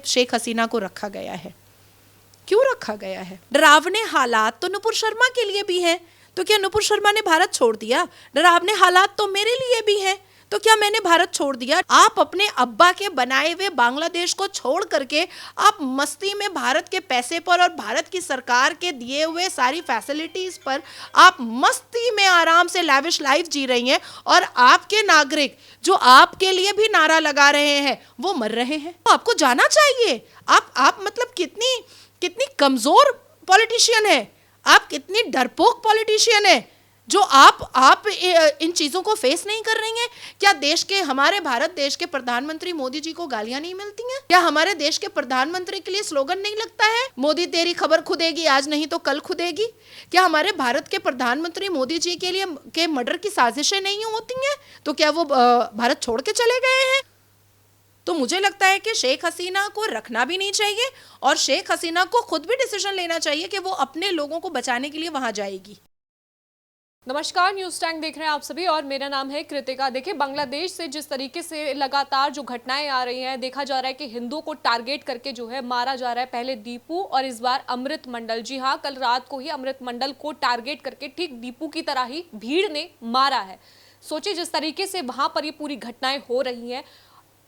शेख हसीना को रखा गया है? क्यों रखा गया है? डरावने हालात तो नुपुर शर्मा के लिए भी हैं, तो क्या नुपुर शर्मा ने भारत छोड़ दिया? डरावने हालात तो मेरे लिए भी हैं, तो क्या मैंने भारत छोड़ दिया? आप अपने अब्बा के बनाए हुए बांग्लादेश को छोड़ करके आप मस्ती में भारत के पैसे पर और भारत की सरकार के दिए हुए सारी फैसिलिटीज पर आप मस्ती में आराम से लैविश लाइफ जी रही हैं, और आपके नागरिक जो आपके लिए भी नारा लगा रहे हैं वो मर रहे हैं। तो आपको जाना चाहिए। आप मतलब कितनी कितनी कमजोर पॉलिटिशियन है, आप कितनी डरपोक पॉलिटिशियन है जो आप इन चीजों को फेस नहीं कर रही हैं। क्या देश के, हमारे भारत देश के प्रधानमंत्री मोदी जी को गालियां नहीं मिलती हैं? क्या हमारे देश के प्रधानमंत्री के लिए स्लोगन नहीं लगता है, मोदी तेरी खबर खुदेगी आज नहीं तो कल खुदेगी? क्या हमारे भारत के प्रधानमंत्री मोदी जी के लिए के मर्डर की साजिशें नहीं होती हैं? तो क्या वो भारत छोड़ के चले गए हैं? तो मुझे लगता है कि शेख हसीना को रखना भी नहीं चाहिए, और शेख हसीना को खुद भी डिसीजन लेना चाहिए कि वो अपने लोगों को बचाने के लिए वहां जाएगी। नमस्कार, न्यूज टैंक देख रहे हैं आप सभी और मेरा नाम है कृतिका। देखिए, बांग्लादेश से जिस तरीके से लगातार जो घटनाएं आ रही हैं, देखा जा रहा है कि हिंदुओं को टारगेट करके जो है मारा जा रहा है। पहले दीपू और इस बार अमृत मंडल। जी हाँ, कल रात को ही अमृत मंडल को टारगेट करके ठीक दीपू की तरह ही भीड़ ने मारा है। सोचिए जिस तरीके से वहां पर ये पूरी घटनाएं हो रही हैं,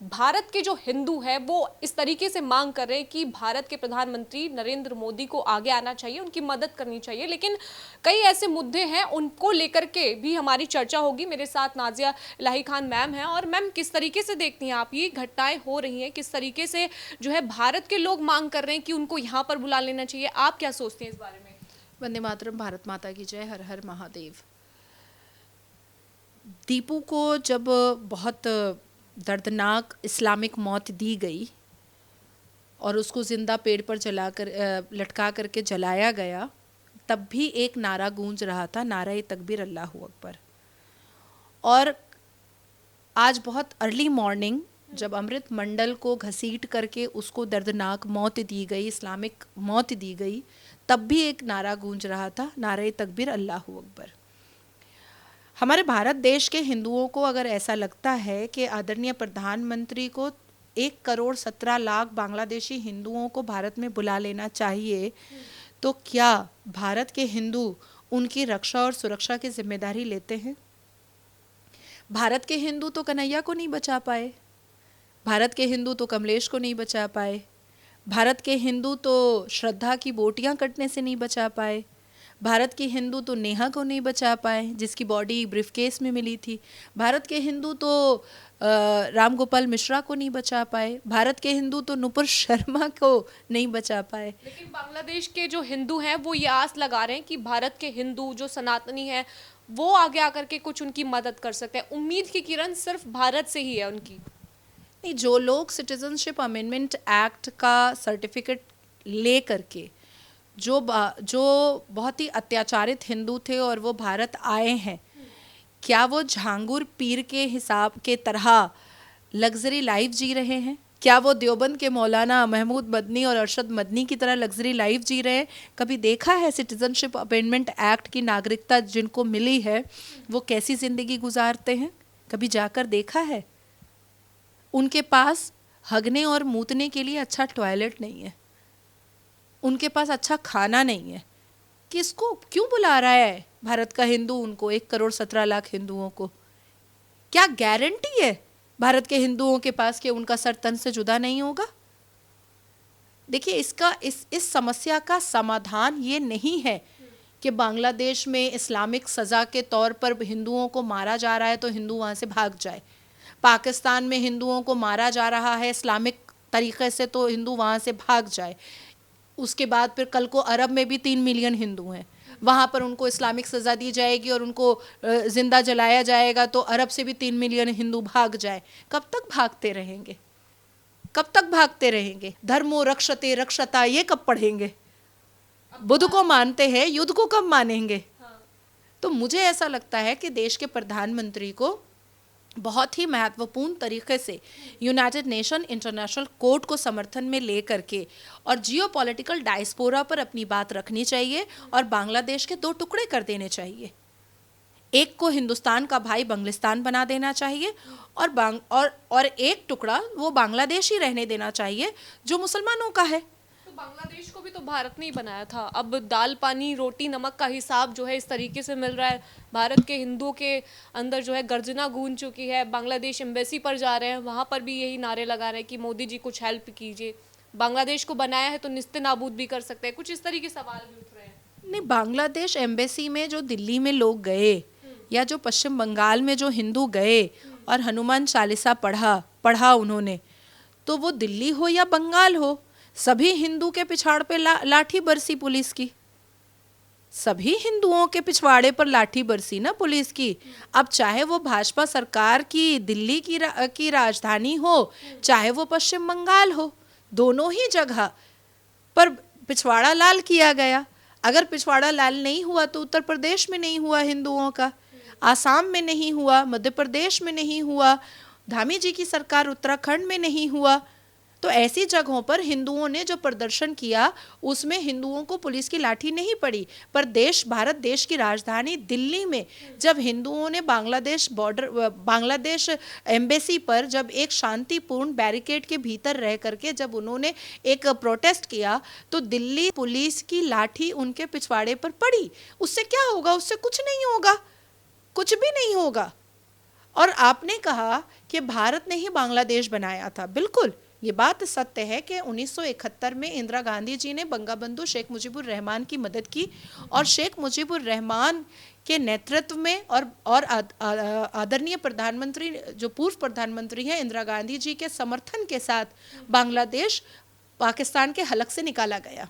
भारत के जो हिंदू हैं वो इस तरीके से मांग कर रहे हैं कि भारत के प्रधानमंत्री नरेंद्र मोदी को आगे आना चाहिए, उनकी मदद करनी चाहिए। लेकिन कई ऐसे मुद्दे हैं, उनको लेकर के भी हमारी चर्चा होगी। मेरे साथ नाजिया इलाही खान मैम हैं। और मैम, किस तरीके से देखती हैं आप ये घटनाएं हो रही हैं, किस तरीके से जो है भारत के लोग मांग कर रहे हैं कि उनको यहाँ पर बुला लेना चाहिए, आप क्या सोचते हैं इस बारे में? वंदे मातरम, भारत माता की जय, हर हर महादेव। दीपू को जब बहुत दर्दनाक इस्लामिक मौत दी गई और उसको ज़िंदा पेड़ पर जलाकर लटका करके जलाया गया, तब भी एक नारा गूंज रहा था, नारा तकबीर अल्लाहू अकबर। और आज बहुत अर्ली मॉर्निंग जब अमृत मंडल को घसीट करके उसको दर्दनाक मौत दी गई, इस्लामिक मौत दी गई, तब भी एक नारा गूंज रहा था, नारा तकबीर अल्लाहू अकबर। हमारे भारत देश के हिंदुओं को अगर ऐसा लगता है कि आदरणीय प्रधानमंत्री को 1,17,00,000 बांग्लादेशी हिंदुओं को भारत में बुला लेना चाहिए, तो क्या भारत के हिंदू उनकी रक्षा और सुरक्षा की जिम्मेदारी लेते हैं? भारत के हिंदू तो कन्हैया को नहीं बचा पाए, भारत के हिंदू तो कमलेश को नहीं बचा पाए, भारत के हिंदू तो श्रद्धा की बोटियां कटने से नहीं बचा पाए, भारत के हिंदू तो नेहा को नहीं बचा पाए जिसकी बॉडी ब्रीफकेस में मिली थी, भारत के हिंदू तो राम गोपाल मिश्रा को नहीं बचा पाए, भारत के हिंदू तो नुपुर शर्मा को नहीं बचा पाए। लेकिन बांग्लादेश के जो हिंदू हैं वो ये आस लगा रहे हैं कि भारत के हिंदू जो सनातनी हैं वो आगे आकर के कुछ उनकी मदद कर सकते हैं। उम्मीद की किरण सिर्फ भारत से ही है उनकी। नहीं, जो लोग सिटीजनशिप अमेंडमेंट एक्ट का सर्टिफिकेट ले करके जो बहुत ही अत्याचारित हिंदू थे और वो भारत आए हैं, क्या वो झांगुर पीर के हिसाब के तरह लग्जरी लाइफ जी रहे हैं? क्या वो देवबंद के मौलाना महमूद मदनी और अरशद मदनी की तरह लग्जरी लाइफ जी रहे हैं? कभी देखा है सिटीजनशिप अमेंडमेंट एक्ट की नागरिकता जिनको मिली है वो कैसी ज़िंदगी गुजारते हैं? कभी जाकर देखा है? उनके पास हगने और मूतने के लिए अच्छा टॉयलेट नहीं है, उनके पास अच्छा खाना नहीं है। किसको क्यों बुला रहा है भारत का हिंदू उनको, 1,17,00,000 हिंदुओं को? क्या गारंटी है भारत के हिंदुओं के पास कि उनका सर तन से जुदा नहीं होगा? देखिए, इस समस्या का समाधान ये नहीं है कि बांग्लादेश में इस्लामिक सज़ा के तौर पर हिंदुओं को मारा जा रहा है तो हिंदू वहाँ से भाग जाए। पाकिस्तान में हिंदुओं को मारा जा रहा है इस्लामिक तरीक़े से तो हिंदू वहाँ से भाग जाए। उसके बाद फिर कल को अरब में भी 3 मिलियन हिंदू हैं, वहाँ पर उनको इस्लामिक सज़ा दी जाएगी और उनको ज़िंदा जलाया जाएगा तो अरब से भी 3 मिलियन हिंदू भाग जाए। कब तक भागते रहेंगे? कब तक भागते रहेंगे? धर्मो रक्षते रक्षता ये कब पढ़ेंगे? बुद्ध को मानते हैं, युद्ध को कब मानेंगे? तो मुझे ऐसा लगता है कि देश के प्रधानमंत्री को बहुत ही महत्वपूर्ण तरीके से यूनाइटेड नेशन इंटरनेशनल कोर्ट को समर्थन में ले करके और जियोपॉलिटिकल डायस्पोरा पर अपनी बात रखनी चाहिए और बांग्लादेश के 2 टुकड़े कर देने चाहिए। एक को हिंदुस्तान का भाई बंगलिस्तान बना देना चाहिए और एक टुकड़ा वो बांग्लादेश ही रहने देना चाहिए जो मुसलमानों का है। तो बांग्लादेश को भी तो भारत ने ही बनाया था। अब दाल पानी रोटी नमक का हिसाब जो है इस तरीके से मिल रहा है। भारत के हिंदुओं के अंदर जो है गर्जना गूंज चुकी है। बांग्लादेश एम्बेसी पर जा रहे हैं, वहाँ पर भी यही नारे लगा रहे हैं कि मोदी जी कुछ हेल्प कीजिए। बांग्लादेश को बनाया है तो निस्ते नाबूद भी कर सकते हैं। कुछ इस तरीके सवाल भी उठ रहे हैं। नहीं, बांग्लादेश एम्बेसी में जो दिल्ली में लोग गए या जो पश्चिम बंगाल में जो हिंदू गए और हनुमान चालीसा पढ़ा उन्होंने, तो वो दिल्ली हो या बंगाल हो, सभी हिंदू के पिछाड़ पे लाठी बरसी पुलिस की। सभी हिंदुओं के पिछवाड़े पर लाठी बरसी ना पुलिस की। अब चाहे वो भाजपा सरकार की दिल्ली की राजधानी हो, चाहे वो पश्चिम बंगाल हो, दोनों ही जगह पर पिछवाड़ा लाल किया गया। अगर पिछवाड़ा लाल नहीं हुआ तो उत्तर प्रदेश में नहीं हुआ हिंदुओं का, आसाम में नहीं हुआ, मध्य प्रदेश में नहीं हुआ, धामी जी की सरकार उत्तराखंड में नहीं हुआ। तो ऐसी जगहों पर हिंदुओं ने जो प्रदर्शन किया उसमें हिंदुओं को पुलिस की लाठी नहीं पड़ी। पर भारत देश की राजधानी दिल्ली में जब हिंदुओं ने बांग्लादेश एम्बेसी पर जब एक शांतिपूर्ण बैरिकेड के भीतर रह करके जब उन्होंने एक प्रोटेस्ट किया तो दिल्ली पुलिस की लाठी उनके पिछवाड़े पर पड़ी। उससे क्या होगा? उससे कुछ नहीं होगा, कुछ भी नहीं होगा। और आपने कहा कि भारत ने ही बांग्लादेश बनाया था। बिल्कुल, ये बात सत्य है कि 1971 में इंदिरा गांधी जी ने बंगबंधु शेख मुजीबुर रहमान की मदद की और शेख मुजीबुर रहमान के नेतृत्व में और आदरणीय प्रधानमंत्री जो पूर्व प्रधानमंत्री हैं इंदिरा गांधी जी के समर्थन के साथ बांग्लादेश पाकिस्तान के हलक से निकाला गया।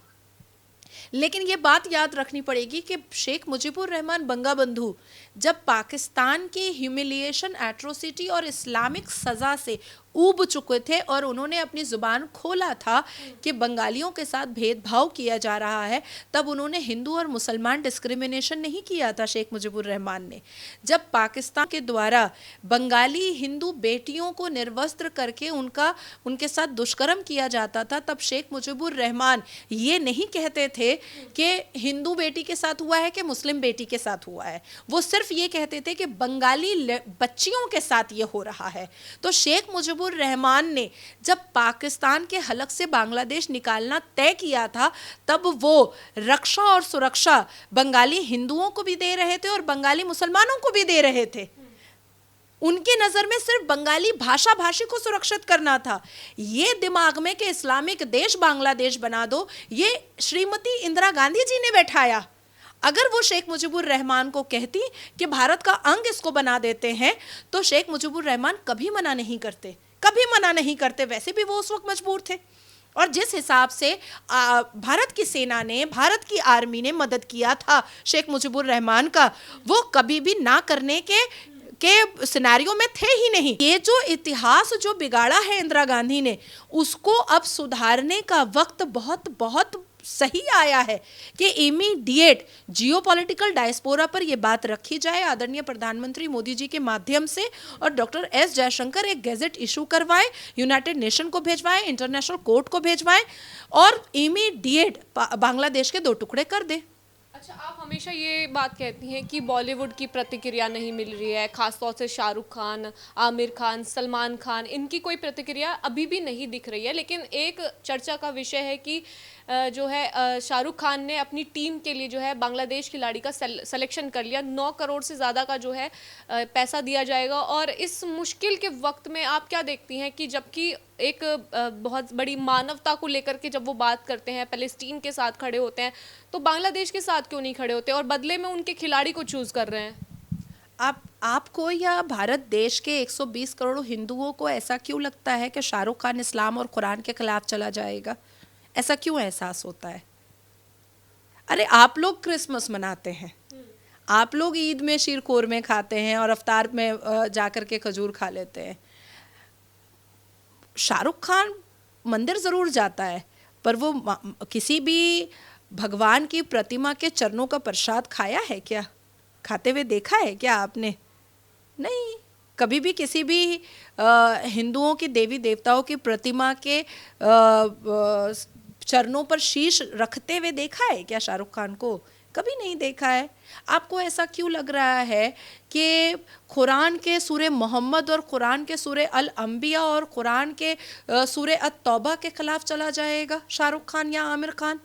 लेकिन ये बात याद रखनी पड़ेगी कि शेख मुजीबुर रहमान बंगबंधु जब पाकिस्तान की ह्यूमिलिएशन, एट्रोसिटी और इस्लामिक सज़ा से ऊब चुके थे और उन्होंने अपनी ज़ुबान खोला था कि बंगालियों के साथ भेदभाव किया जा रहा है, तब उन्होंने हिंदू और मुसलमान डिस्क्रिमिनेशन नहीं किया था। शेख मुजीबुर रहमान ने जब पाकिस्तान के द्वारा बंगाली हिंदू बेटियों को निर्वस्त्र करके उनके साथ दुष्कर्म किया जाता था, तब शेख मुजीबुर रहमान ये नहीं कहते थे कि हिंदू बेटी के साथ हुआ है कि मुस्लिम बेटी के साथ हुआ है। वो सिर्फ ये कहते थे कि बंगाली बच्चियों के साथ ये हो रहा है। तो शेख मुजीबुर रहमान ने जब पाकिस्तान के हलक से बांग्लादेश निकालना तय किया था, तब वो रक्षा और सुरक्षा बंगाली हिंदुओं को भी दे रहे थे और बंगाली मुसलमानों को भी दे रहे थे। उनके नज़र में सिर्फ बंगाली भाषा भाषी को सुरक्षित करना था। ये दिमाग में कि इस्लामिक देश बांग्लादेश बना दो, ये श्रीमती इंदिरा गांधी जी ने बैठाया। अगर वो शेख मुजीबुर रहमान को कहती कि भारत का अंग इसको बना देते हैं, तो शेख मुजीबुर रहमान कभी मना नहीं करते, कभी मना नहीं करते। वैसे भी वो उस वक्त मजबूर थे। और जिस हिसाब से भारत की सेना ने, भारत की आर्मी ने मदद किया था शेख मुजीबुर रहमान का, वो कभी भी ना करने के सिनेरियो में थे ही नहीं। ये जो इतिहास जो बिगाड़ा है इंदिरा गांधी ने, उसको अब सुधारने का वक्त बहुत बहुत सही आया है कि इमीडिएट जियोपॉलिटिकल डायस्पोरा पर यह बात रखी जाए, आदरणीय प्रधानमंत्री मोदी जी के माध्यम से, और डॉक्टर एस जयशंकर एक गैजेट इशू करवाएं, यूनाइटेड नेशन को भेजवाएं, इंटरनेशनल कोर्ट को भेजवाएं और इमीडिएट बांग्लादेश के 2 टुकड़े कर दें। अच्छा, आप हमेशा ये बात कहती हैं कि बॉलीवुड की प्रतिक्रिया नहीं मिल रही है, खासतौर से शाहरुख खान, आमिर खान, सलमान खान, इनकी कोई प्रतिक्रिया अभी भी नहीं दिख रही है। लेकिन एक चर्चा का विषय है कि जो है शाहरुख खान ने अपनी टीम के लिए जो है बांग्लादेश खिलाड़ी का सिलेक्शन कर लिया। 9 करोड़ से ज़्यादा का जो है पैसा दिया जाएगा। और इस मुश्किल के वक्त में आप क्या देखती हैं कि जबकि एक बहुत बड़ी मानवता को लेकर के जब वो बात करते हैं, पैलेस्टीन के साथ खड़े होते हैं, तो बांग्लादेश के साथ क्यों नहीं खड़े होते और बदले में उनके खिलाड़ी को चूज़ कर रहे हैं? आपको या भारत देश के 120 करोड़ हिंदुओं को ऐसा क्यों लगता है कि शाहरुख खान इस्लाम और कुरान के खिलाफ चला जाएगा? ऐसा क्यों एहसास होता है? अरे, आप लोग क्रिसमस मनाते हैं, आप लोग ईद में शीर कोरमे खाते हैं और अफ्तार में जाकर के खजूर खा लेते हैं। शाहरुख खान मंदिर ज़रूर जाता है, पर वो किसी भी भगवान की प्रतिमा के चरणों का प्रसाद खाया है क्या? खाते हुए देखा है क्या आपने? नहीं। कभी भी किसी भी हिंदुओं की देवी देवताओं की प्रतिमा के चरणों पर शीश रखते हुए देखा है क्या शाहरुख खान को? कभी नहीं देखा है। आपको ऐसा क्यों लग रहा है कि कुरान के सूरे मोहम्मद और कुरान के सूरे अल अंबिया और कुरान के सूरे अत तौबा के खिलाफ चला जाएगा शाहरुख खान या आमिर खान?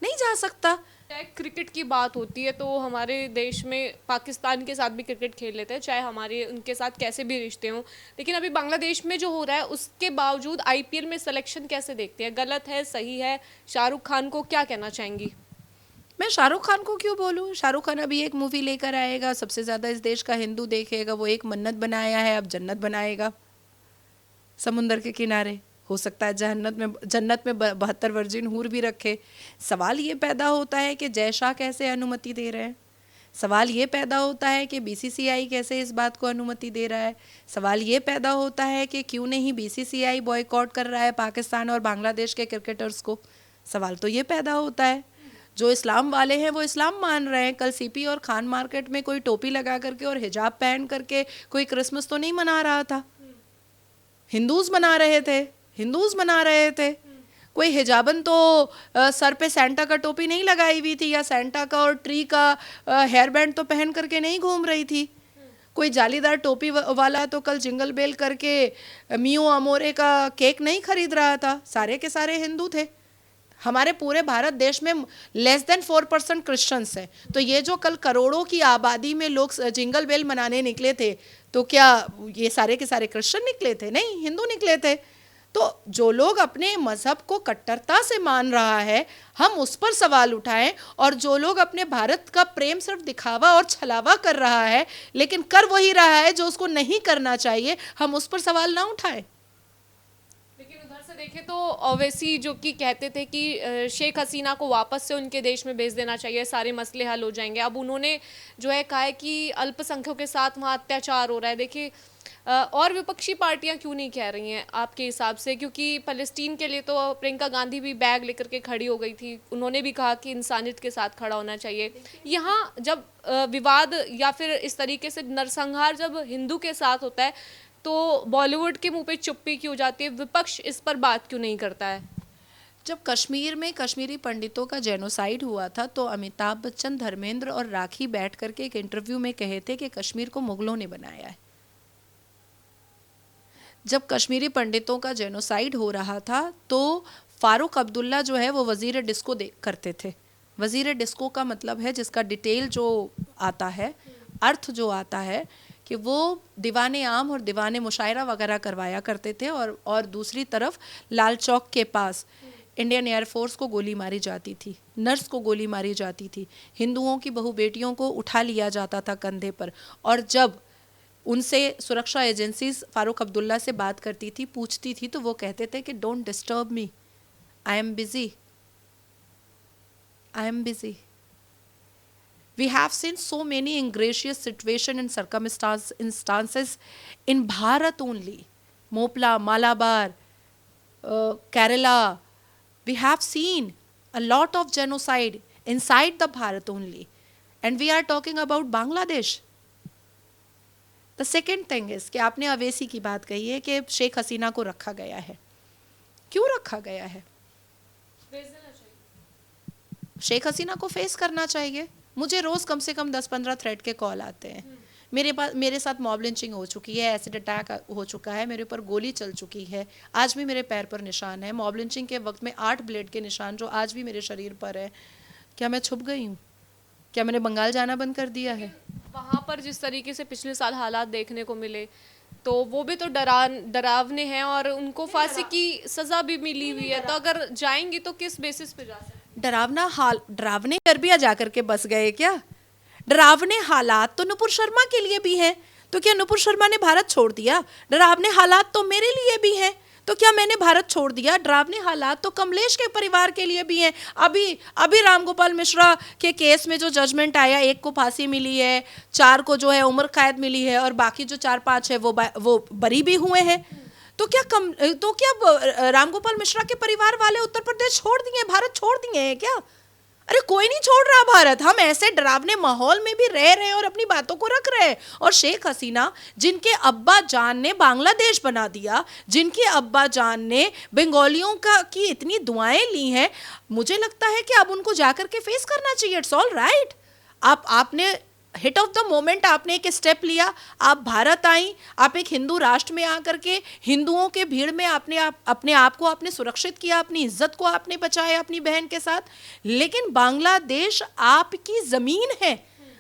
नहीं जा सकता। चाहे क्रिकेट की बात होती है तो हमारे देश में पाकिस्तान के साथ भी क्रिकेट खेल लेते हैं, चाहे हमारे उनके साथ कैसे भी रिश्ते हों, लेकिन अभी बांग्लादेश में जो हो रहा है उसके बावजूद आईपीएल में सिलेक्शन कैसे देखते हैं? गलत है, सही है? शाहरुख खान को क्या कहना चाहेंगी? मैं शाहरुख खान को क्यों बोलूँ? शाहरुख खान अभी एक मूवी लेकर आएगा, सबसे ज़्यादा इस देश का हिंदू देखेगा, वो एक मन्नत बनाया है, अब जन्नत बनाएगा समुंदर के किनारे। हो सकता है जन्नत में 72 वर्जिन हूर भी रखे। सवाल ये पैदा होता है कि जय शाह कैसे अनुमति दे रहे हैं। सवाल ये पैदा होता है कि बीसीसीआई कैसे इस बात को अनुमति दे रहा है। सवाल ये पैदा होता है कि क्यों नहीं बीसीसीआई बॉयकॉट कर रहा है पाकिस्तान और बांग्लादेश के क्रिकेटर्स को। सवाल तो ये पैदा होता है। जो इस्लाम वाले हैं वो इस्लाम मान रहे हैं। कल सीपी और खान मार्केट में कोई टोपी लगा करके और हिजाब पहन करके कोई क्रिसमस तो नहीं मना रहा था, हिंदूज मना रहे थे, हिंदूज मना रहे थे। कोई हिजाबन तो सर पे सेंटा का टोपी नहीं लगाई हुई थी या सेंटा का और ट्री का हेयर बैंड तो पहन करके नहीं घूम रही थी। कोई जालीदार टोपी वाला तो कल जिंगल बेल करके मियो अमोरे का केक नहीं खरीद रहा था। सारे के सारे हिंदू थे। हमारे पूरे भारत देश में लेस देन 4% क्रिश्चियंस हैं। तो ये जो कल करोड़ों की आबादी में लोग जिंगल बेल मनाने निकले थे, तो क्या ये सारे के सारे क्रिश्चियन निकले थे? नहीं, हिंदू निकले थे। तो जो लोग अपने मजहब को कट्टरता से मान रहा है, हम उस पर सवाल उठाएं, और जो लोग अपने भारत का प्रेम सिर्फ दिखावा और छलावा कर रहा है लेकिन कर वही रहा है जो उसको नहीं करना चाहिए, हम उस पर सवाल ना उठाएं। लेकिन उधर से देखें तो ओवैसी जो कि कहते थे कि शेख हसीना को वापस से उनके देश में भेज देना चाहिए, सारे मसले हल हो जाएंगे। अब उन्होंने जो है कहा है कि अल्पसंख्यकों के साथ वहाँ अत्याचार हो रहा है। देखिए, और विपक्षी पार्टियां क्यों नहीं कह रही हैं आपके हिसाब से? क्योंकि फ़लस्तीन के लिए तो प्रियंका गांधी भी बैग लेकर के खड़ी हो गई थी, उन्होंने भी कहा कि इंसानियत के साथ खड़ा होना चाहिए। यहाँ जब विवाद या फिर इस तरीके से नरसंहार जब हिंदू के साथ होता है तो बॉलीवुड के मुंह पे चुप्पी क्यों जाती है? विपक्ष इस पर बात क्यों नहीं करता है? जब कश्मीर में कश्मीरी पंडितों का जेनोसाइड हुआ था तो अमिताभ बच्चन, धर्मेंद्र और राखी बैठ करके एक इंटरव्यू में कहे थे कि कश्मीर को मुगलों ने बनाया है। जब कश्मीरी पंडितों का जेनोसाइड हो रहा था तो फारूक अब्दुल्ला जो है वो वज़ीर डिस्को करते थे। वज़ीर डिस्को का मतलब है, जिसका डिटेल जो आता है, अर्थ जो आता है, कि वो दीवाने आम और दीवाने मुशायरा वगैरह करवाया करते थे। और दूसरी तरफ लाल चौक के पास इंडियन एयरफोर्स को गोली मारी जाती थी, नर्स को गोली मारी जाती थी, हिंदुओं की बहू बेटियों को उठा लिया जाता था कंधे पर। और जब उनसे सुरक्षा एजेंसीज फारूक अब्दुल्ला से बात करती थी, पूछती थी, तो वो कहते थे कि don't disturb me, I am busy, I am busy. We have seen so many ingratious situations and instances in Bharat only. Mopla, Malabar, Kerala. We have seen a lot of genocide inside the Bharat only. And we are talking about Bangladesh. The second thing is कि आपने अवेसी की बात कही है कि शेख हसीना को रखा गया है। क्यों रखा गया है? शेख हसीना को फेस करना चाहिए। मुझे रोज़ कम से कम 10-15 थ्रेड के कॉल आते हैं। मेरे साथ मॉब लिंचिंग हो चुकी है, एसिड अटैक हो चुका है, मेरे ऊपर गोली चल चुकी है, आज भी मेरे पैर पर निशान है। मॉब लिंचिंग के वक्त में 8 ब्लेड के निशान जो आज भी मेरे शरीर पर है। क्या मैं छुप गई हूँ? क्या मैंने बंगाल जाना बंद कर दिया है? वहाँ पर जिस तरीके से पिछले साल हालात देखने को मिले तो वो भी तो डरावने हैं और उनको फांसी की सज़ा भी मिली हुई है। तो अगर जाएंगी तो किस बेसिस पे जा सकते? डरावने अरबिया जाकर के बस गए क्या? डरावने हालात तो नुपुर शर्मा के लिए भी हैं, तो क्या नुपुर शर्मा ने भारत छोड़ दिया? डरावने हालात तो मेरे लिए भी हैं, तो क्या मैंने भारत छोड़ दिया? डरावने हालात तो कमलेश के परिवार के लिए भी हैं। अभी रामगोपाल मिश्रा के केस में जो जजमेंट आया, 1 को फांसी मिली है, 4 को जो है उम्र कैद मिली है और बाकी जो 4-5 है वो बरी भी हुए हैं। तो क्या रामगोपाल मिश्रा के परिवार वाले उत्तर प्रदेश छोड़ दिए, भारत छोड़ दिए हैं क्या? अरे कोई नहीं छोड़ रहा भारत। हम ऐसे डरावने माहौल में भी रह रहे हैं और अपनी बातों को रख रहे हैं। और शेख हसीना, जिनके अब्बा जान ने बांग्लादेश बना दिया, जिनके अब्बा जान ने बंगालियों का की इतनी दुआएं ली हैं, मुझे लगता है कि अब उनको जाकर के फेस करना चाहिए। It's all right. आपने हिट ऑफ द मोमेंट आपने एक स्टेप लिया, आप भारत आई, आप एक हिंदू राष्ट्र में आकर के हिंदुओं के भीड़ में अपने आप को आपने सुरक्षित किया, अपनी इज्जत को आपने बचाया अपनी बहन के साथ। लेकिन बांग्लादेश आपकी जमीन है,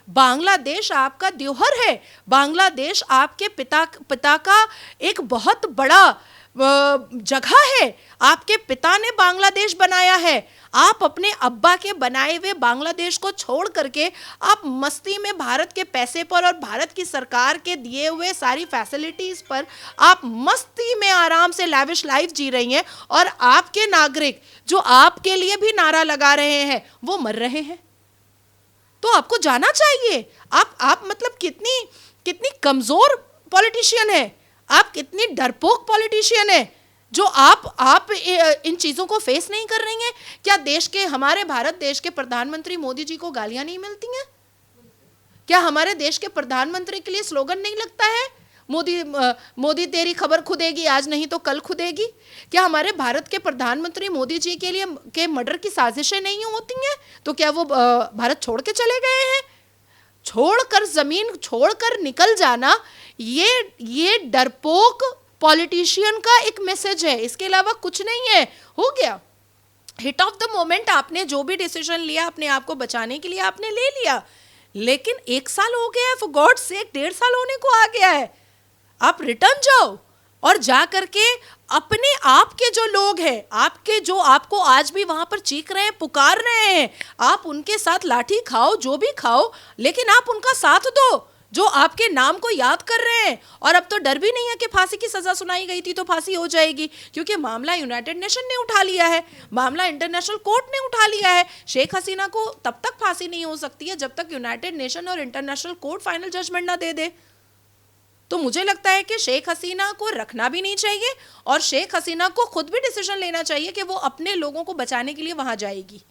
बांग्लादेश आपका द्योहर है, बांग्लादेश आपके पिता का एक बहुत बड़ा जगह है। आपके पिता ने बांग्लादेश बनाया है। आप अपने अब्बा के बनाए हुए बांग्लादेश को छोड़ करके आप मस्ती में भारत के पैसे पर और भारत की सरकार के दिए हुए सारी फैसिलिटीज पर आप मस्ती में आराम से लैविश लाइफ जी रही हैं, और आपके नागरिक जो आपके लिए भी नारा लगा रहे हैं वो मर रहे हैं। तो आपको जाना चाहिए। आप मतलब कितनी कमजोर पॉलिटिशियन है, आप कितनी डरपोक पॉलिटिशियन है जो आप इन चीजों को फेस नहीं कर रही हैं। क्या हमारे भारत देश के प्रधानमंत्री मोदी जी को गालियां नहीं मिलती हैं? क्या हमारे देश के प्रधानमंत्री के लिए स्लोगन नहीं लगता है, मोदी तेरी खबर खुदेगी आज नहीं तो कल खुदेगी? क्या हमारे भारत के प्रधानमंत्री मोदी जी के लिए के मर्डर की साजिशें नहीं होती हैं? तो क्या वो भारत छोड़ के चले गए हैं? छोड़कर, जमीन छोड़कर निकल जाना, ये डरपोक पॉलिटिशियन का एक मैसेज है, इसके अलावा कुछ नहीं है। हो गया हिट ऑफ द मोमेंट, आपने जो भी डिसीजन लिया अपने आप को बचाने के लिए आपने ले लिया, लेकिन 1 साल हो गया है, फॉर गॉड सेक 1.5 साल होने को आ गया है। आप रिटर्न जाओ और जा करके अपने आप के जो लोग हैं, आपके जो आपको आज भी वहां पर चीख रहे हैं, पुकार रहे हैं, आप उनके साथ लाठी खाओ, जो भी खाओ, लेकिन आप उनका साथ दो जो आपके नाम को याद कर रहे हैं। और अब तो डर भी नहीं है कि फांसी की सजा सुनाई गई थी तो फांसी हो जाएगी, क्योंकि मामला यूनाइटेड नेशन ने उठा लिया है, मामला इंटरनेशनल कोर्ट ने उठा लिया है। शेख हसीना को तब तक फांसी नहीं हो सकती है जब तक यूनाइटेड नेशन और इंटरनेशनल कोर्ट फाइनल जजमेंट ना दे दे। तो मुझे लगता है कि शेख हसीना को रखना भी नहीं चाहिए और शेख हसीना को खुद भी डिसीजन लेना चाहिए कि वो अपने लोगों को बचाने के लिए वहां जाएगी।